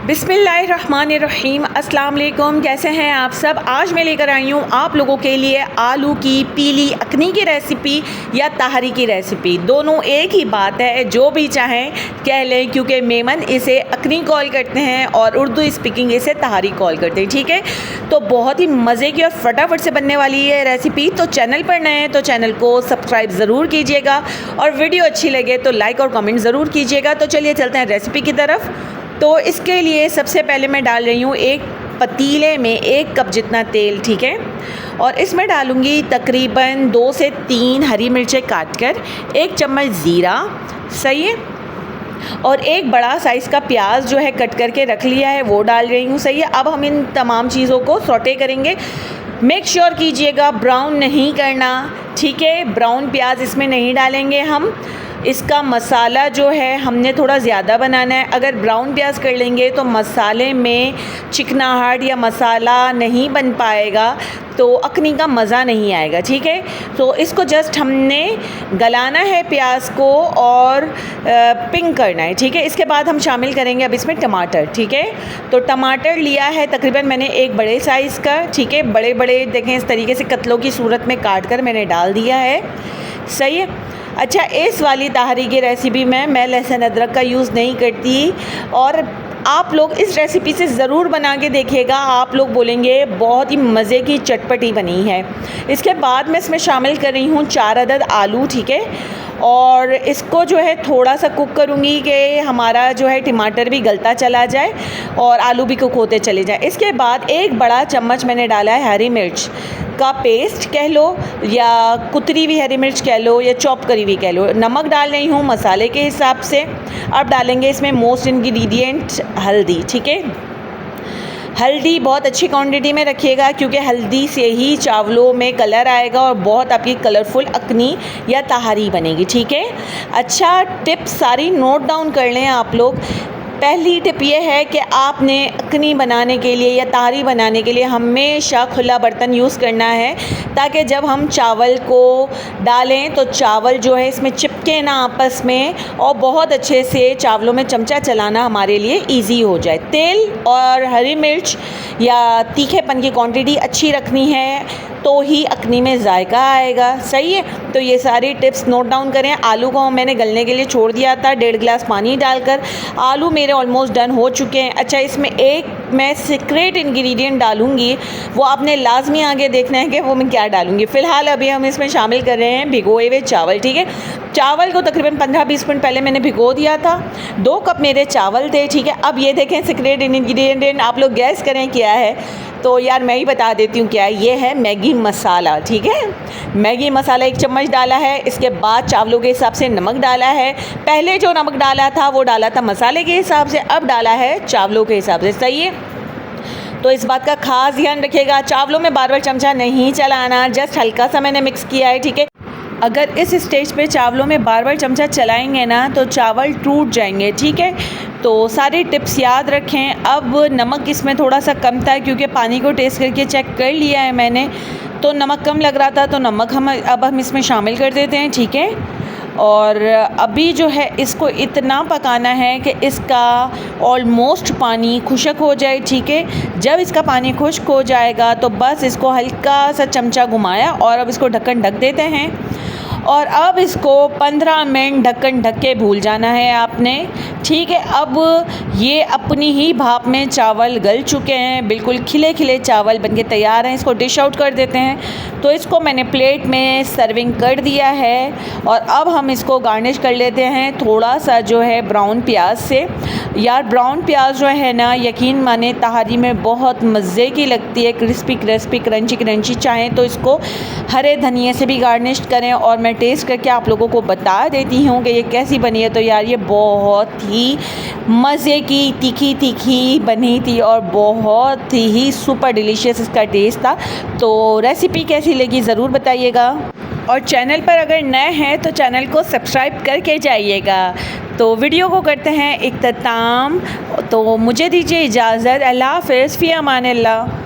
बिस्मिल्लाहिर्रहमानिर्रहीम। अस्सलाम वालेकुम। कैसे हैं आप सब। आज मैं लेकर आई हूँ आप लोगों के लिए आलू की पीली अखनी की रेसिपी या तहरी की रेसिपी। दोनों एक ही बात है, जो भी चाहें कह लें, क्योंकि मेमन इसे अखनी कॉल करते हैं और उर्दू स्पीकिंग इसे तहरी कॉल करते हैं। ठीक है, तो बहुत ही मज़े की और फटाफट से बनने वाली है रेसिपी। तो चैनल पर नए हैं तो चैनल को सब्सक्राइब ज़रूर कीजिएगा और वीडियो अच्छी लगे तो लाइक और कमेंट ज़रूर कीजिएगा। तो चलिए चलते हैं रेसिपी की तरफ। तो इसके लिए सबसे पहले मैं डाल रही हूँ एक पतीले में 1 कप जितना तेल। ठीक है, और इसमें डालूँगी तकरीबन 2 से 3 हरी मिर्चें काट कर, 1 चम्मच ज़ीरा, सही है, और एक बड़ा साइज़ का प्याज जो है कट करके रख लिया है वो डाल रही हूँ। सही है, अब हम इन तमाम चीज़ों को सौटे करेंगे। मेक श्योर कीजिएगा ब्राउन नहीं करना। ठीक है, ब्राउन प्याज इसमें नहीं डालेंगे हम। इसका मसाला जो है हमने थोड़ा ज़्यादा बनाना है। अगर ब्राउन प्याज कर लेंगे तो मसाले में चिकनाहट या मसाला नहीं बन पाएगा, तो अखनी का मज़ा नहीं आएगा। ठीक है, तो इसको जस्ट हमने गलाना है प्याज को और पिंक करना है। ठीक है, इसके बाद हम शामिल करेंगे अब इसमें टमाटर। ठीक है, तो टमाटर लिया है तकरीबन मैंने एक बड़े साइज़ का। ठीक है, बड़े बड़े देखें इस तरीके से कतलों की सूरत में काट कर मैंने डाल दिया है। सही है। अच्छा, इस वाली तहरी की रेसिपी में मैं लहसुन अदरक का यूज़ नहीं करती और आप लोग इस रेसिपी से ज़रूर बना के देखिएगा। आप लोग बोलेंगे बहुत ही मज़े की चटपटी बनी है। इसके बाद मैं इसमें शामिल कर रही हूँ 4 अदद आलू। ठीक है, और इसको जो है थोड़ा सा कुक करूँगी कि हमारा जो है टमाटर भी गलता चला जाए और आलू भी कुक होते चले जाए। इसके बाद 1 बड़ा चम्मच मैंने डाला है हरी मिर्च का पेस्ट कह लो या कुतरी हुई हरी मिर्च कह लो या चॉप करी हुई कह लो। नमक डाल रही हूँ मसाले के हिसाब से। अब डालेंगे इसमें मोस्ट इंग्रेडिएंट हल्दी। ठीक है, हल्दी बहुत अच्छी क्वांटिटी में रखिएगा क्योंकि हल्दी से ही चावलों में कलर आएगा और बहुत आपकी कलरफुल अखनी या तहरी बनेगी। ठीक है, अच्छा टिप्स सारी नोट डाउन कर लें आप लोग। पहली टिप ये है कि आपने अखनी बनाने के लिए या तहरी बनाने के लिए हमेशा खुला बर्तन यूज़ करना है, ताकि जब हम चावल को डालें तो चावल जो है इसमें चिपके ना आपस में और बहुत अच्छे से चावलों में चमचा चलाना हमारे लिए इजी हो जाए। तेल और हरी मिर्च या तीखेपन की क्वांटिटी अच्छी रखनी है तो ही अखनी में जायका आएगा। सही है, तो ये सारी टिप्स नोट डाउन करें। आलू को मैंने गलने के लिए छोड़ दिया था 1.5 गिलास पानी डालकर। आलू मेरे ऑलमोस्ट डन हो चुके हैं। अच्छा, इसमें एक मैं सीक्रेट इंग्रेडिएंट डालूंगी, वो आपने लाजमी आगे देखना है कि वो मैं क्या डालूंगी। फ़िलहाल अभी हम इसमें शामिल कर रहे हैं भिगोए हुए चावल। ठीक है, चावल को तकरीबन 15-20 मिनट पहले मैंने भिगो दिया था। 2 कप मेरे चावल थे। ठीक है, अब ये देखें सीक्रेट इंग्रेडिएंट, आप लोग गैस करें क्या है। तो यार मैं ही बता देती हूँ क्या है। ये है मैगी मसाला। ठीक है, मैगी मसाला 1 चम्मच डाला है। इसके बाद चावलों के हिसाब से नमक डाला है। पहले जो नमक डाला था वो डाला था मसाले के हिसाब से, अब डाला है चावलों के हिसाब से। सही है, तो इस बात का खास ध्यान रखिएगा। चावलों में बार बार चमचा नहीं चलाना, जस्ट हल्का सा मैंने मिक्स किया है। ठीक है, अगर इस स्टेज पे चावलों में बार बार चमचा चलाएंगे ना तो चावल टूट जाएंगे। ठीक है, तो सारी टिप्स याद रखें। अब नमक इसमें थोड़ा सा कम था क्योंकि पानी को टेस्ट करके चेक कर लिया है मैंने, तो नमक कम लग रहा था, तो नमक हम इसमें शामिल कर देते हैं। ठीक है, और अभी जो है इसको इतना पकाना है कि इसका ऑलमोस्ट पानी खुश्क हो जाए। ठीक है, जब इसका पानी खुश्क हो जाएगा तो बस इसको हल्का सा चमचा घुमाया और अब इसको ढक्कन ढक देते हैं और अब इसको 15 मिनट ढक्कन ढक के भूल जाना है आपने। ठीक है, अब ये अपनी ही भाप में चावल गल चुके हैं, बिल्कुल खिले खिले चावल बनके तैयार हैं। इसको डिश आउट कर देते हैं। तो इसको मैंने प्लेट में सर्विंग कर दिया है और अब हम इसको गार्निश कर लेते हैं थोड़ा सा जो है ब्राउन प्याज से। यार ब्राउन प्याज जो है ना, यकीन माने तहरी में बहुत मज़े की लगती है, क्रिस्पी क्रिस्पी क्रंची क्रंची। चाहें तो इसको हरे धनिए से भी गार्निश करें और मैं टेस्ट करके आप लोगों को बता देती हूँ कि ये कैसी बनी है। तो यार ये बहुत ही मज़े की तीखी तीखी बनी थी और बहुत ही सुपर डिलीशियस इसका टेस्ट था। तो रेसिपी कैसी लगी ज़रूर बताइएगा और चैनल पर अगर नए हैं तो चैनल को सब्सक्राइब करके जाइएगा। तो वीडियो को करते हैं इख्तिताम। तो मुझे दीजिए इजाज़त। अल्लाह हाफ़िज़, फ़ी अमान अल्लाह।